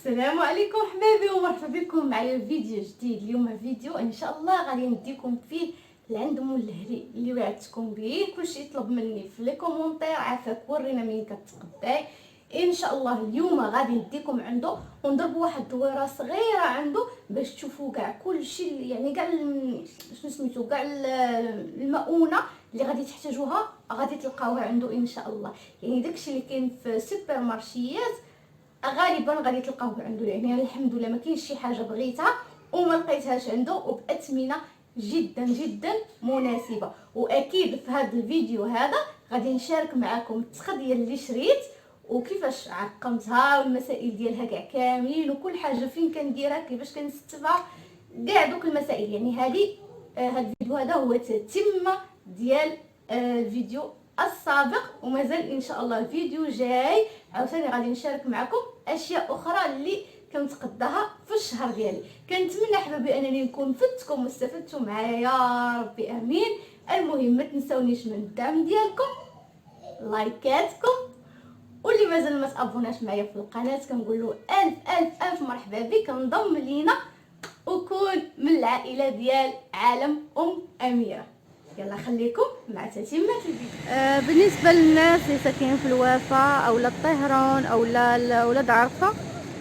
السلام عليكم حبايبي ومرحبا بكم معايا فيديو جديد. اليوم فيديو ان شاء الله غادي نديكم فيه لعند مول الهري اللي وعدتكم به. كلشي يطلب مني في لي كومونتير عافاك ورينا منين كتقداي. ان شاء الله اليوم غادي نديكم عنده ونضربوا واحد الدويره صغيره عنده باش تشوفوا كاع كلشي، يعني كاع شنو سميتو كاع المؤونه اللي غادي تحتاجوها غادي تلقاوها عنده ان شاء الله. يعني داكشي اللي كاين في سوبر مارشيات غالبا غادي تلقاوه عنده. يعني الحمد لله ما كاينش شي حاجه بغيتها وما لقيتهاش عنده، وباثمنه جدا جدا مناسبه. واكيد في هذا الفيديو هذا غادي نشارك معكم التخديه اللي شريت وكيفاش عقمتها والمسائل ديالها كاع كاملين وكل حاجه فين كنديرها كيفاش كنستفها كاع دوك المسائل. يعني هذا الفيديو هذا هو تتمه ديال الفيديو السابق، ومازال ان شاء الله فيديو جاي عاوتاني غادي نشارك معكم اشياء اخرى اللي كنتقداها في الشهر ديالي. كنتمنى حبايبي انني نكون فدتكم واستفدتوا معايا يا ربي امين. المهم ما تنسونيش من الدعم ديالكم، لايكاتكم، واللي مازال ما تابوناش معايا في القناه كنقول له الف الف الف مرحبا بك، انضم لينا وكون من العائله ديال عالم اميره. يلا خليكم مع تتمه الفيديو. بالنسبه للناس اللي ساكنين في الوافا او الطهران او ولاد عرفه،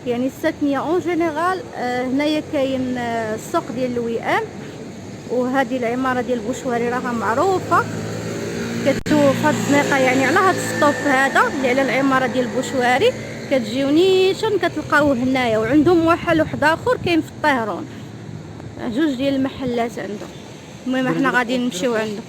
يعني الساكنيه اون جينيرال، هنايا كاين السوق ديال الوئام، وهذه العماره ديال بوشواري راها معروفه. كتشوف هاد الزنيقه يعني على هاد السطوب هذا اللي على العماره ديال بوشواري كتجيو نيشان كتلقاوه هنايا. وعندهم محل واحد اخر كاين في الطهران، جوج ديال المحلات عندهم. المهم احنا غادي نمشيو عنده.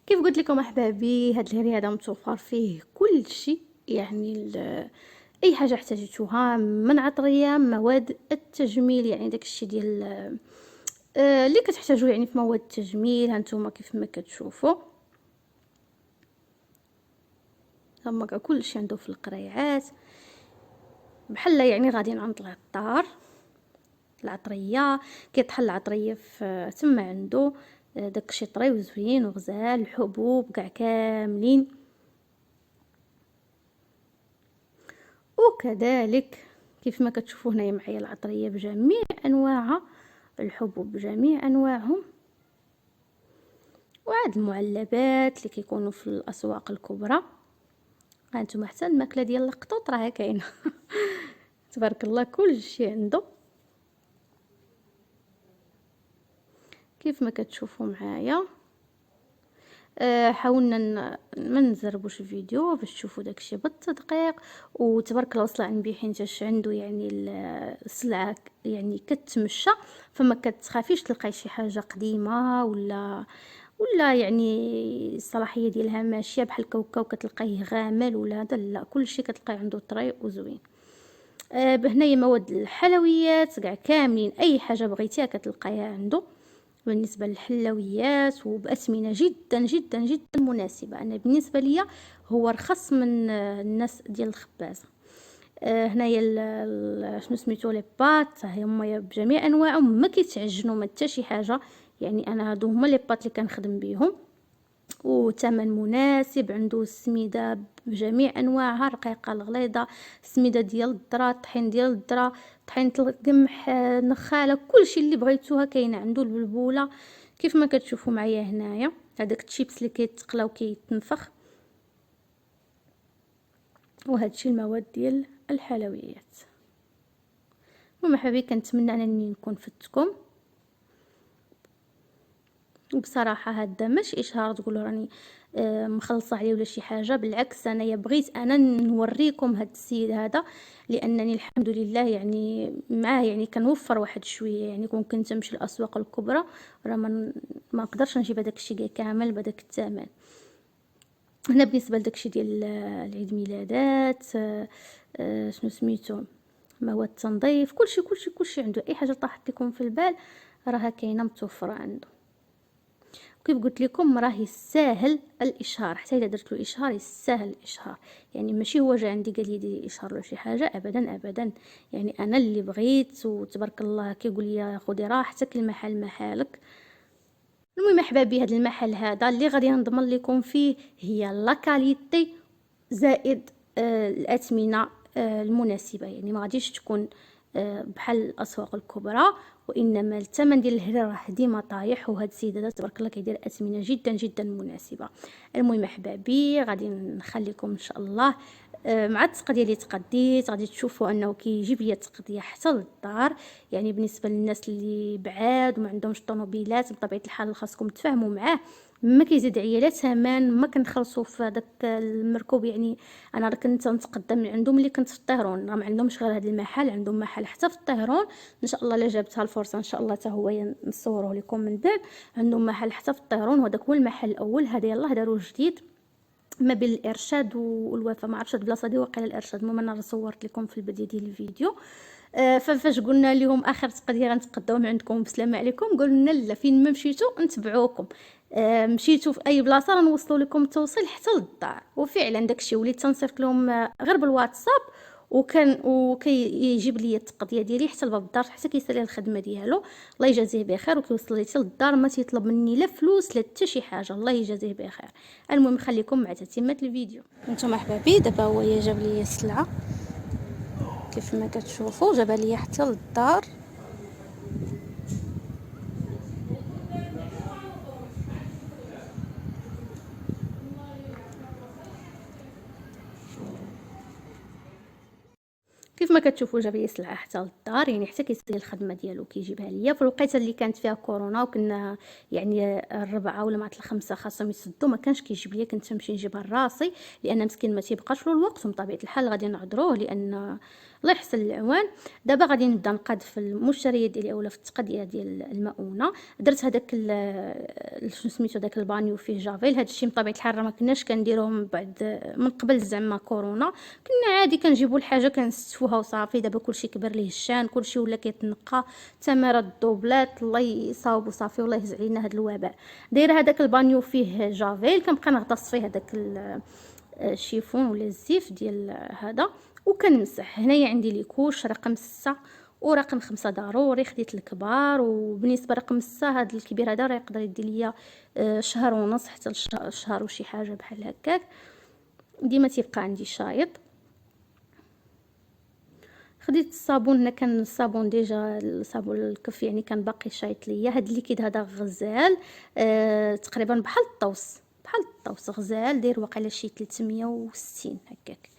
كيف قلت لكم احبابي، هاد الهري هذا متوفر فيه كل شيء، يعني اي حاجه احتاجتوها من عطريه مواد التجميل، يعني داكشي ديال اللي كتحتاجوه يعني في مواد التجميل. هانتوما كيف ما كتشوفوا هما كل شيء عنده في القريعات بحال يعني غاديين عند العطار. العطريه كيطحل العطريه في تما عنده داكشي طري وزوين وغزال، الحبوب كاع كاملين. وكذلك كيف ما كتشوفوا هنايا معايا العطريه بجميع انواعها، الحبوب بجميع انواعهم، وعاد المعلبات اللي كيكونوا في الاسواق الكبرى. هانتوما حتى الماكله ديال القطوط راه كاينه تبارك الله كل شيء عنده كيف ما كتشوفوا معايا. حاولنا ما نزربوش الفيديو باش تشوفوا داكشي بالتدقيق. وتبارك الله وصل عند بيحين تاش عنده يعني السلعه يعني كتمشى، فما كتخافيش تلقاي شي حاجه قديمه ولا يعني الصلاحيه ديالها ماشيه بحال كوكاو كتلقايه غامل ولا هذا، لا كلشي كتلقاي عنده طري وزوين. بهنايا مواد الحلويات كاع كاملين، اي حاجه بغيتيها كتلقايها عنده بالنسبه للحلويات، وباثمنه جدا جدا جدا مناسبه. انا بالنسبه ليا هو رخص من الناس ديال الخبازه. هنايا شنو سميتو لي بات هما بجميع انواعهم، ما كيتعجنوا ما حتى شي حاجه. يعني انا هادو هما لي بات اللي كنخدم بهم، وثمن مناسب. عنده السميده بجميع انواعها، رقيقه الغليظه، السميده ديال الذره، الطحين ديال الذره، طحينه القمح، نخاله، كلشي اللي بغيتوها كاينه عنده. البلبوله كيف ما كتشوفوا معايا هنايا، هذاك الشيبس اللي كيتقلى وكيتنفخ، وهادشي المواد ديال الحلويات. المهم حبيبي كنتمنى انني نكون فدتكم. وبصراحه هذا ماشي اشهار تقولوا راني مخلصه عليه ولا شي حاجه، بالعكس انايا بغيت انا نوريكم هذا السيد هذا، لانني الحمد لله يعني معاه يعني كنوفر واحد شويه. يعني كنت نمشي الاسواق الكبرى راه ما نقدرش نجيب هذاك الشيء كامل بهذاك الثمن. هنا بالنسبه لداكشي ديال العيد ميلادات، شنو سميتو، مواد التنظيف، كلشي عنده. اي حاجه طاحت لكم في البال راها كاينه متوفره عنده. كيف قلت لكم راهي ساهل الاشهار، حتى اذا درت له اشهار يسهل الاشهار. يعني ماشي هو جا عندي قال لي ديري اشهار ولا شي حاجه، ابدا ابدا. يعني انا اللي بغيت، وتبارك الله كيقول لي خدي راحتك، المحل محالك. المهم احبابي، هذا المحل هذا اللي غادي نضمن لكم فيه هي لا كاليتي زائد الاثمنه المناسبه. يعني ما غاديش تكون بحال الاسواق الكبرى، وانما الثمن ديال الهري راه ديما طايح، وهاد السيد هذا تبارك الله كيدير اثمنه جدا جدا مناسبه. المهم احبابي، غادي نخليكم ان شاء الله مع التقضيه اللي تقديت. غادي تشوفوا انه كيجيب لي التقضيه حتى للدار. يعني بالنسبه للناس اللي بعاد وما عندهمش طوموبيلات، بطبيعه الحال خاصكم تفاهموا معاه، ما كيزيد عليا لا ثمن، ما كنخلصوا في هذاك المركوب. يعني انا راه كنت نتقدم من عندهم ملي كنت في الطهرون، راه ما عندهمش غير هذا المحل، عندهم محل حتى في الطهرون. ان شاء الله لا جابتها الفرصه ان شاء الله حتى هو نصوروه لكم من بعد. عندهم محل حتى في الطهرون، وهذاك هو المحل الاول. هذا يلاه داروه جديد ما بين الارشاد والوفا، ما عرفتش البلاصه دي واقيلا الارشاد. المهم انا صورت لكم في البدايه ديال الفيديو. فاش قلنا لهم اخر تقديه غنتقداو من عندكم بسلامه عليكم، قلنا لا، فين ما مشيتوا نتبعوكم. مشيتوا في اي بلاصه غنوصلوا لكم التوصيل حتى للدار. وفعلا داكشي وليت تنصيفط لهم غير بالواتساب، وكيجيب لي التقضيه ديالي حتى لباب الدار، حتى كيسالي الخدمه ديالو. الله يجازيه بخير، وكيوصل لي حتى للدار، ما تيطلب مني لا فلوس لا حتى شي حاجه. الله يجازيه بخير. المهم خليكم مع تتمه الفيديو. انتم احبابي، دابا هو جاب لي السلعه كيف ما كتشوفوا، جابها لي حتى للدار. كيف ما كتشوفوا جاب لي السلعه حتى للدار، يعني حتى كيسالي الخدمه ديالو كيجيبها ليا. في الوقيته اللي كانت فيها كورونا وكنا يعني الربعه ولا مع الخمسه خاصهم يسدوا، ما كانش كيجيب ليا، كنت نمشي نجيبها لراسي، لان مسكين ما تيبقاش له الوقت. ومن طبيعه الحال غادي نعذروه، لان الله يحسن العوان. دابا غادي نبدا نقاد في المشتريات ديالي اولا في التقضيه ديال المؤونه. درت هذاك شنو سميتو، داك البانيو فيه جافيل. هذا الشيء من طبيعه الحال راه ما كناش كنديروه من بعد من قبل زعما كورونا، كنا عادي كنجيبوا الحاجه كنستفوها وصافي. دابا كلشي كبر ليه الشان، كلشي ولا كيتنقى، تمارات الدوبلات الله يصاوب وصافي، والله يهز علينا هذا الوباء. دايره هذاك البانيو فيه جافيل، كنبقى نغطس فيه هذاك الشيفون ولا الزيف ديال هذا، وكنمسح. هنايا عندي لي كوش رقم 6 ورقم 5 ضروري، خديت الكبار. وبالنسبه رقم 6 هذا الكبير هذا راه يقدر يدير ليا شهر ونص حتى شهر وشي حاجه بحال هكاك، ديما تيبقى عندي شايط. خديت الصابون. هنا كان الصابون ديجا، الصابون الكف يعني كان باقي شايط ليا. هاد الليكيد هذا غزال تقريبا بحال الطوس، بحال الطوس غزال، داير واقيلا شي 360 هكاك،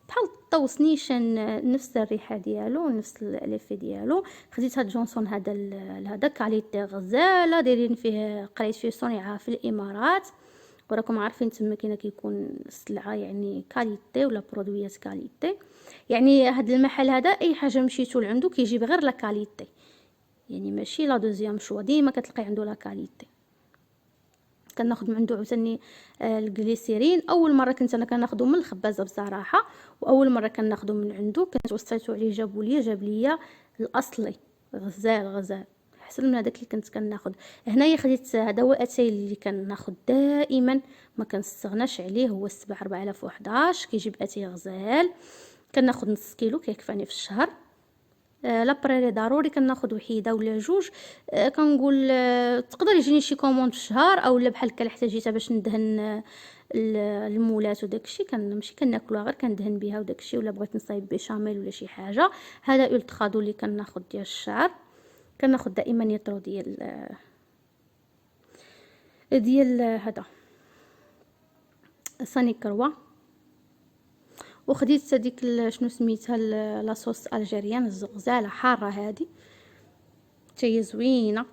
بحال الطوس نيشان، نفس الريحه ديالو نفس الالفه ديالو. خديت هاد جونسون هذا كاليتي غزاله، دايرين فيه قريت فيه صنيعه في الامارات. وراكم عارفين تما كاينه كيكون السلعه يعني كاليتي ولا برودويات كاليتي. يعني هاد المحل هذا اي حاجه مشيتو لعندو كيجيب غير لا كاليتي، يعني ماشي لا دوزيام شوا، ديما كتلقاي عنده لا كاليتي. كناخذ من عنده عاوتاني الجليسيرين. اول مره كنت انا كناخذه من الخبازه بصراحه، واول مره كناخذه من عنده كنت وصيتو عليه جاب ليا الاصلي غزال احسن من هذاك اللي كنت كناخذ. هنايا خديت هذا هو اتاي اللي كناخذ دائما، ما كنستغناش عليه، هو السبع 4011 كيجيب اتاي غزال. كناخذ نص كيلو كيكفاني في الشهر. لابريري ضروري كناخذ وحيده ولا جوج. كنقول تقدر يجيني شي كوموند في الشهر، اولا بحال هكا احتاجيتها باش ندهن المولات وداكشي، كنمشي كناكلوها غير كندهن بها وداكشي، ولا بغيت نصايب بيشاميل ولا شي حاجه. هذا التخادو اللي كناخذ ديال الشعر. كناخذ دائما يطرو ديال هذا ساني كروا. وخديت هذيك شنو سميتها لاصوص الجيريان الزغزاله حاره، هذه حتى هي زوينه.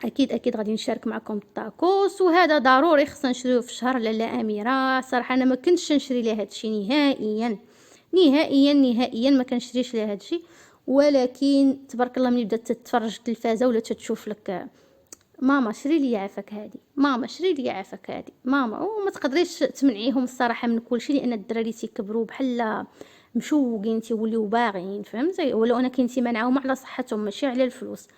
اكيد غادي نشارك معكم الطاكوس، وهذا ضروري خصنا نشريوه في الشهر. لاله اميره صراحه انا ما كنتش نشري لها هادشي نهائيا ما كنشريش لها هادشي. ولكن تبارك الله ملي بدات تتفرج التلفازه ولا تشوف لك ماما شري لي عافاك هادي، ماما شري لي عافاك هادي، ماما، وما تقدريش تمنعيهم الصراحه من كل شيء، لان الدراري تيكبروا بحال مشوقين تيوليو باغيين، فهمتي؟ ولو انا كنتي منعهم على صحتهم ماشي على الفلوس.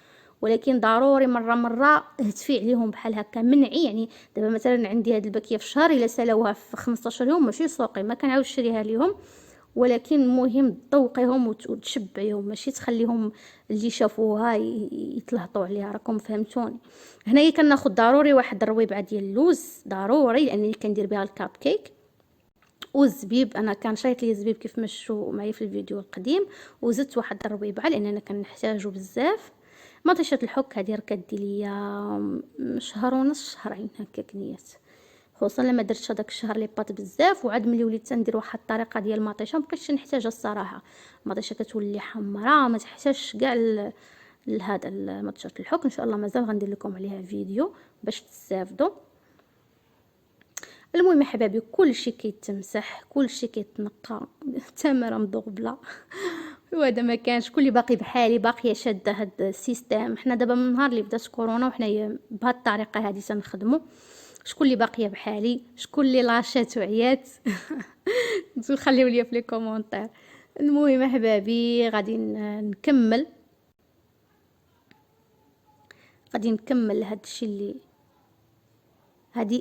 ولكن ضروري مره تهتفي عليهم بحال هكا منعي. يعني دابا مثلا عندي هاد الباكيه في الشهر الا سلاوها في 15 يوم ماشي سوقي ما كنعاود نشريها ليهم، ولكن المهم تذوقيهم وتشبعيهم، ماشي تخليهم اللي شافوها يتلهطوا عليها. راكم فهمتوني. هنايا كناخذ ضروري واحد الرويبعه ديال اللوز ضروري، لانني كندير بها الكاب كيك. والزبيب انا كان شريت لي الزبيب كيف ما شفتوا معايا في الفيديو القديم، وزدت واحد الرويبعه لاننا كنحتاجو بزاف. مطيشه الحك هذه راه كدير ليا شهر ونص شهرين هكاك نيات، خصوصا لما درت هذاك الشهر لي بات بزاف. وعاد ملي وليت ندير واحد الطريقه ديال المطيشه مابقيتش نحتاجها الصراحه. المطيشه كتولي حمراء ما تحتاجش كاع لهذا مطيشه الحك. ان شاء الله مازال غندير لكم عليها فيديو باش تستافدوا. المهم يا حبايبي كلشي كيتمسح كلشي كيتنقى تمره مضغبله وهذا ما كانش. كل باقي بحالي باقيه شاده هاد السيستم. حنا دابا من نهار اللي بدات كورونا وحنايا بهاد الطريقه هذه تنخدموا. شكون اللي باقيه بحالي، شكون اللي لاشات وعيات نتو خليو لي في لي كومونتير. المهم احبابي غادي نكمل هاد الشيء اللي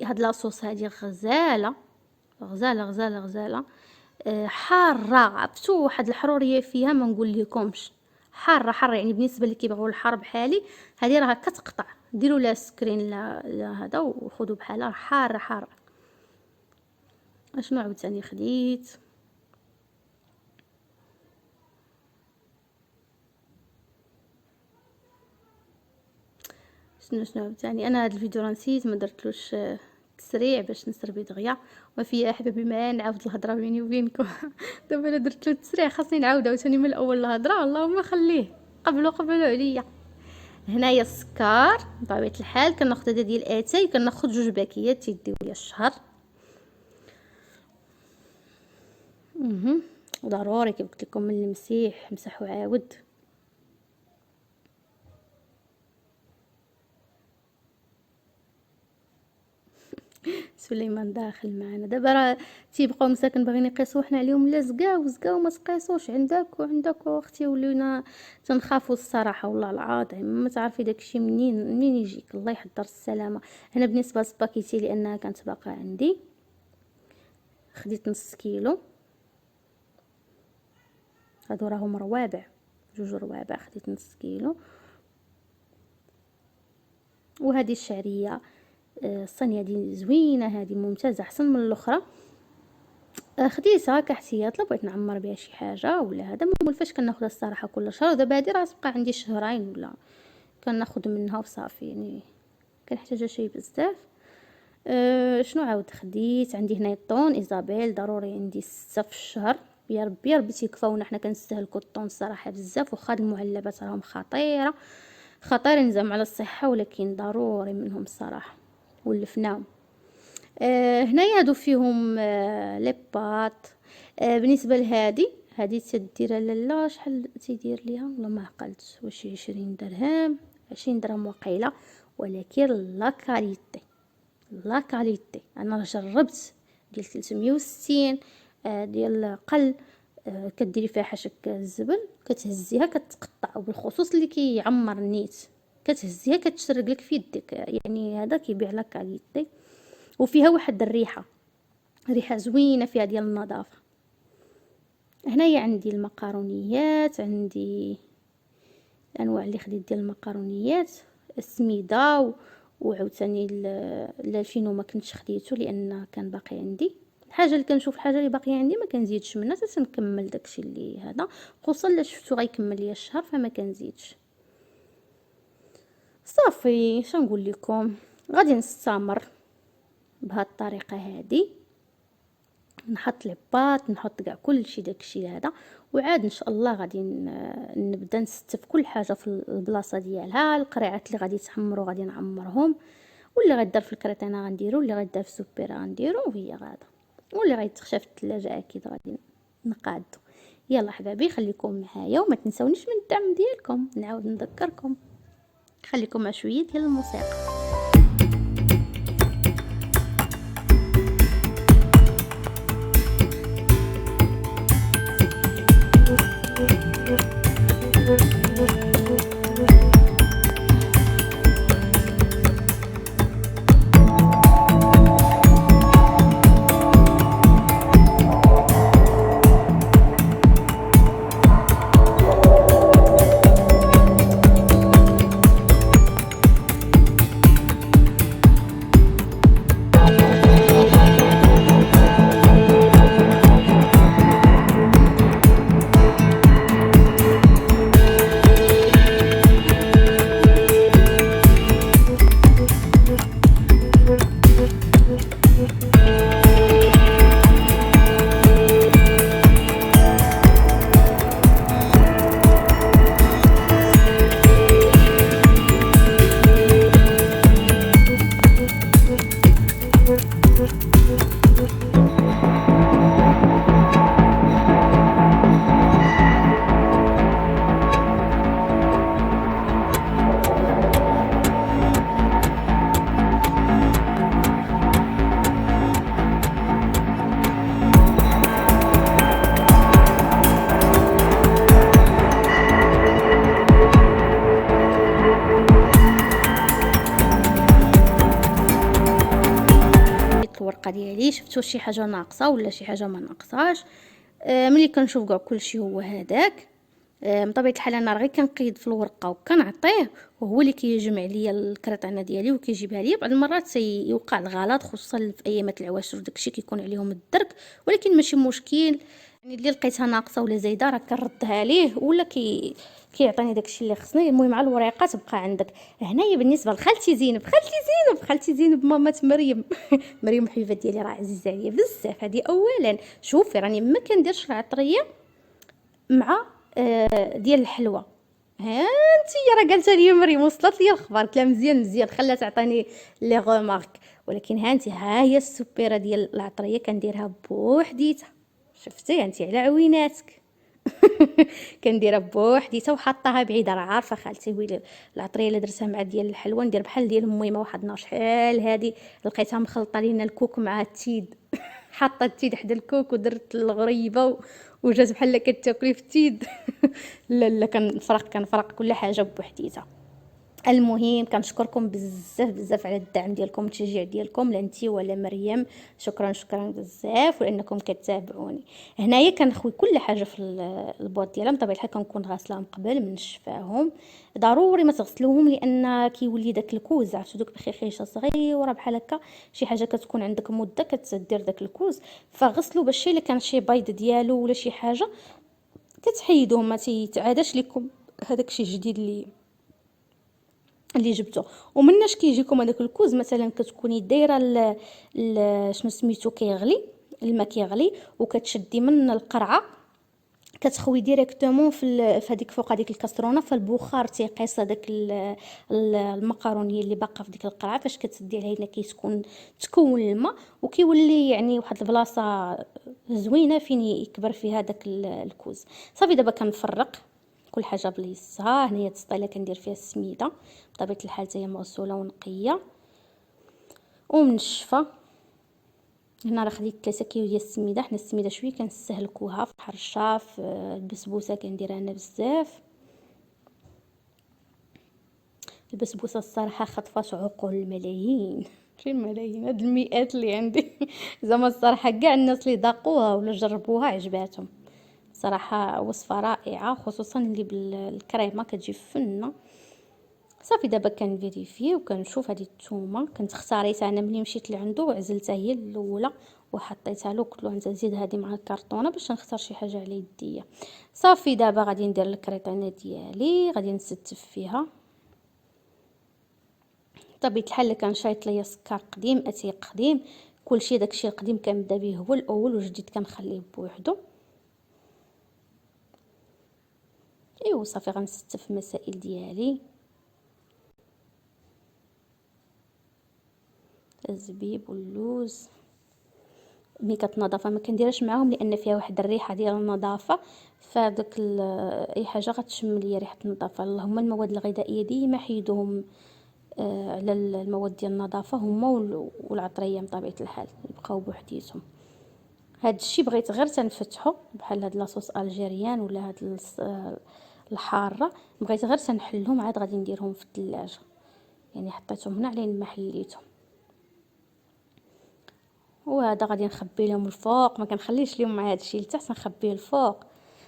هاد لاصوص هادي غزاله غزاله غزاله غزاله حاره. عرفتوا واحد الحروريه فيها ما نقول لكمش. حاره يعني بالنسبه اللي كيبغيو الحار بحالي هذه راه كتقطع. ديروا لها سكرين لا هذا وخذوا بحالها حاره. اشنو عاوتاني خديت شنو عاوتاني. انا هذا الفيديو راه نسيت ما درتلوش تسريع باش نسربي دغيا. ما في احبابي ما نعاود الهضره بيني وبينكم دابا الا درتلو تسريع خاصني نعاود عاوتاني من الاول الهضره. اللهم خليه قبلوا عليا. هنايا السكر بطبيعه الحال كناخذ هذا ديال اتاي، كناخذ 2 باكيات تيديو ليا الشهر. ضروري كيف قلت لكم من المسيح مسحوا عاود. سليمان داخل معنا دابا راه تيبقاو مساكن باغيين يقيسوا حنا عليهم لا زكاو ما تقيسوش عندك واختي. ولينا تنخافوا الصراحه والله العظيم ما تعرفي داكشي منين يجيك. الله يحضر السلامه. هنا بالنسبه للسباكيتي لانها كانت باقا عندي خديت نص كيلو. هادو راهم روابع 2 روابع خديت نص كيلو. وهذه الشعريه الصينيه دي زوينه هذه ممتازه احسن من الاخرى. خديتها كاحتياط لو بغيت نعمر بها شي حاجه ولا هذا. ما مولفاش كناخذها الصراحه كل شهر. دابا هذه راه تبقى عندي شهرين ولا كناخذ منها وصافي. يعني كنحتاجها شي بزاف. شنو عاود خديت عندي هنا الطون ايزابيل ضروري عندي 6 في الشهر. يا ربي تيكفاونا حنا كنستهلكوا الطون الصراحه بزاف. وخا المعلبات راهم خطيرين زعما على الصحه، ولكن ضروري منهم الصراحه ولفناهم. هنايا هادو فيهم لي بات. بالنسبه لهادي تدير لالا شحال تيدير ليها والله ما عقلت واش 20 درهم 20 درهم وقيله. ولكن لا كاليتي انا جربت ديال 360 ديال قل. كديري فيها حشك الزبل كتهزيها كتقطع، وبالخصوص اللي كيعمر النيت كتهزيها كتشرق لك في يدك. يعني هذا كيبيع لك كاليتي. وفيها واحد الريحه زوينه فيها ديال النظافه. هنايا عندي المقارونيات، عندي الانواع اللي خديت ديال المقارونيات السميده وعاوتاني الفينو ما كنتش خديته لان كان باقي عندي. الحاجه اللي كنشوف الحاجه اللي باقيه عندي ما كنزيدش منها حتى نكمل داكشي اللي هذا، خصوصا الا شفتو غيكمل ليا الشهر فما كنزيدش. صافي شنقول لكم غادي نستمر بهاد الطريقه هذه. نحط العباط نحط كاع كلشي داكشي هذا، وعاد ان شاء الله غادي نبدا نستف كل حاجه في البلاصه ديالها. القريعات اللي غادي يتحمروا غادي نعمرهم، واللي غيدار في الكريطينه غنديرو، اللي غيدار في السوبيره غنديرو وهي غادا، واللي غيتخشى في الثلاجه اكيد غادي نقادو. يلا حبايبي خليكم معايا وما تنسونيش من الدعم ديالكم. نعاود نذكركم خليكم مع شويه ديال الموسيقى. الورقه ديالي شفتوا شي حاجه ناقصه ولا شي حاجه ما ناقصاش. ملي كنشوف كاع كلشي هو هذاك، بطبيعه الحال انا غير كنقيد في الورقه وكنعطيه، وهو اللي كيجمع ليا الكريطانه ديالي وكيجيبها ليا. بعض المرات يوقع الغلط، خصوصا في ايامات العواشر وداكشي كيكون عليهم الدرك، ولكن ماشي مشكل. يعني اللي لقيتها ناقصه ولا زايده راه كنردها ليه، ولا كيعطيني داكشي اللي خصني. المهم على الوريقه تبقى عندك. هنايا بالنسبه لخالتي زينب، خالتي زينب مامات مريم مريم حبيبه ديالي راه عزيزه عليا بزاف. هذه اولا شوفي راني ما كنديرش العطريه مع ديال الحلوى. ها انت راه قالت لي مريم، وصلت لي الخبر، كلام مزيان خلات تعطيني لي غومارك. ولكن ها هي السوبيره ديال العطريه كنديرها بوحديتها. شفتي انت على عويناتك كنديرها بوحديتها وحطاها بعيده. راه عارفه خالتي ويلي العطريه اللي درتها مع ديال الحلوى ندير بحال ديال الميمه. واحد النهار شحال هادي لقيتها مخلطه لينا الكوك مع التيد حاطه التيد حدا الكوك ودرت الغريبه وجات بحال كتاكلي في التيد لا كنفرق كل حاجه بوحديتها. المهم كنشكركم بزاف على الدعم ديالكم والتشجيع ديالكم، لا انتي ولا مريم. شكرا بزاف ولانكم كتابعوني. هنايا كنخوي كل حاجه في البوط ديالها. بطبيعه الحال كنكون غاسلاهم قبل من نشفاهم. ضروري ما تغسلوهم لان كيولي داك الكوز، عرفتوا دوك بخيخيشه صغيره بحال هكا، شي حاجه كتكون عندك مده كتدير داك الكوز. فغسلوا باش الا كان شي بيض ديالو ولا شي حاجه كتحيدوه، ما تيتعاداش لكم هذاك شي جديد اللي جبته. ومناش كيجيكم هذاك الكوز مثلا كتكوني دايره شنو سميتو كيغلي الماء كيغلي وكتشدي من القرعه كتخوي ديريكتومون في هذيك فوق هذيك الكاسرونه، فالبخار تيقيس هذاك المقارونيه اللي باقا في ديك القرعه. فاش كتسدي عليها هنا تكون الماء وكيولي يعني واحد البلاصه زوينه فين يكبر فيها داك الكوز. صافي دابا كنفرق كل حاجه بليصها. هنايا السطيله كندير فيها السميده بطبيعه الحال حتى هي مغسوله ونقيه ومنشفه. هنا راه خديت 3 كيلو ديال السميده. حنا السميده شويه كنستهلكوها في حرشه، في البسبوسه كنديرها انا بزاف. البسبوسه الصراحه خطفات عقول الملايين، شي الملايين، هاد المئات اللي عندي زعما الصراحه كاع الناس اللي ذاقوها ولا جربوها عجباتهم. صراحه وصفه رائعه، خصوصا اللي بالكريمه كتجي فنه. صافي دابا كنفيريفي وكنشوف هذه الثومه كنت اختاريتها انا ملي مشيت لعندو وعزلتها هي الاولى وحطيتها له. قلت له انت زيد هذه مع الكرتونه باش نختار شي حاجه على يديا. صافي دابا غادي ندير الكريطانه ديالي، غادي نستف فيها. طبيعه الحال اللي كنشايط ليا سكر قديم اتيق قديم، كلشي داكشي القديم كنبدا به هو الاول والجديد كنخليه بوحدو. ايوا صافي غنستف المسائل ديالي. الزبيب واللوز ملي كتنظف ما كنديرش معاهم لان فيها واحد الريحه ديال النظافه، فداك اي حاجه غتشم ليا ريحه النظافه. اللهم المواد الغذائيه ديما حيدوهم على المواد ديال النظافه هما والعطريه بطبيعه الحال يبقاو بوحديتهم. هاد الشيء بغيت غير تنفتحو بحال هاد لاصوص الجيريان ولا هاد الحاره، بغيت غير تنحلهم عاد غادي نديرهم في الثلاجه. يعني حطيتهم هنا على ما حليتهم. وهذا غادي نخبي لهم الفوق، ما كنخليش لهم مع هذا الشيء لتحت، نخبيه الفوق.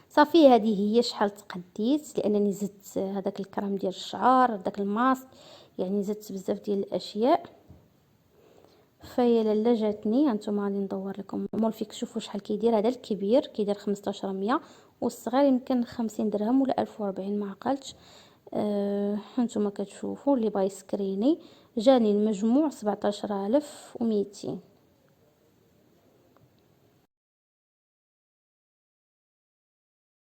صافي هذه هي شحال تقديت لانني زدت هذاك الكريم ديال الشعر داك الماسك، يعني زدت بزاف ديال الاشياء. فهي لاله جاتني. هانتوما غادي ندور لكم مول فيك شوفوا شحال كيدير. هذا الكبير كيدير 1500 والصغير يمكن 50 درهم ولا 1040 ما عقلتش. هانتوما كتشوفوا اللي باغي سكريني. جاني المجموع 17200.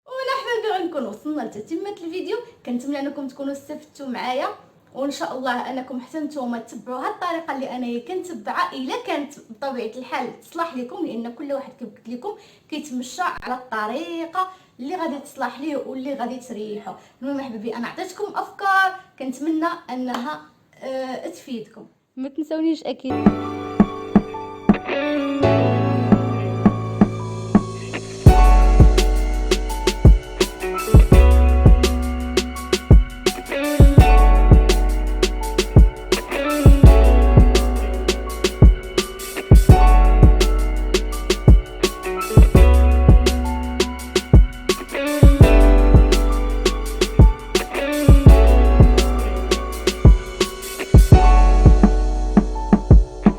ونحن نكون وصلنا لتتمه الفيديو. كنتمنى انكم تكونوا استفدتوا معايا وان شاء الله انكم حتى نتوما تتبعوا هاد الطريقه اللي انايا كنتبعها الا كانت بطبيعه الحال تصلح لكم، لان كل واحد كيف قلت لكم كيتمشى على الطريقه اللي غادي تصلح ليه واللي غادي تريحه. المهم حبيبي انا عطيتكم افكار كنتمنى انها تفيدكم. ما تنسونيش اكيد.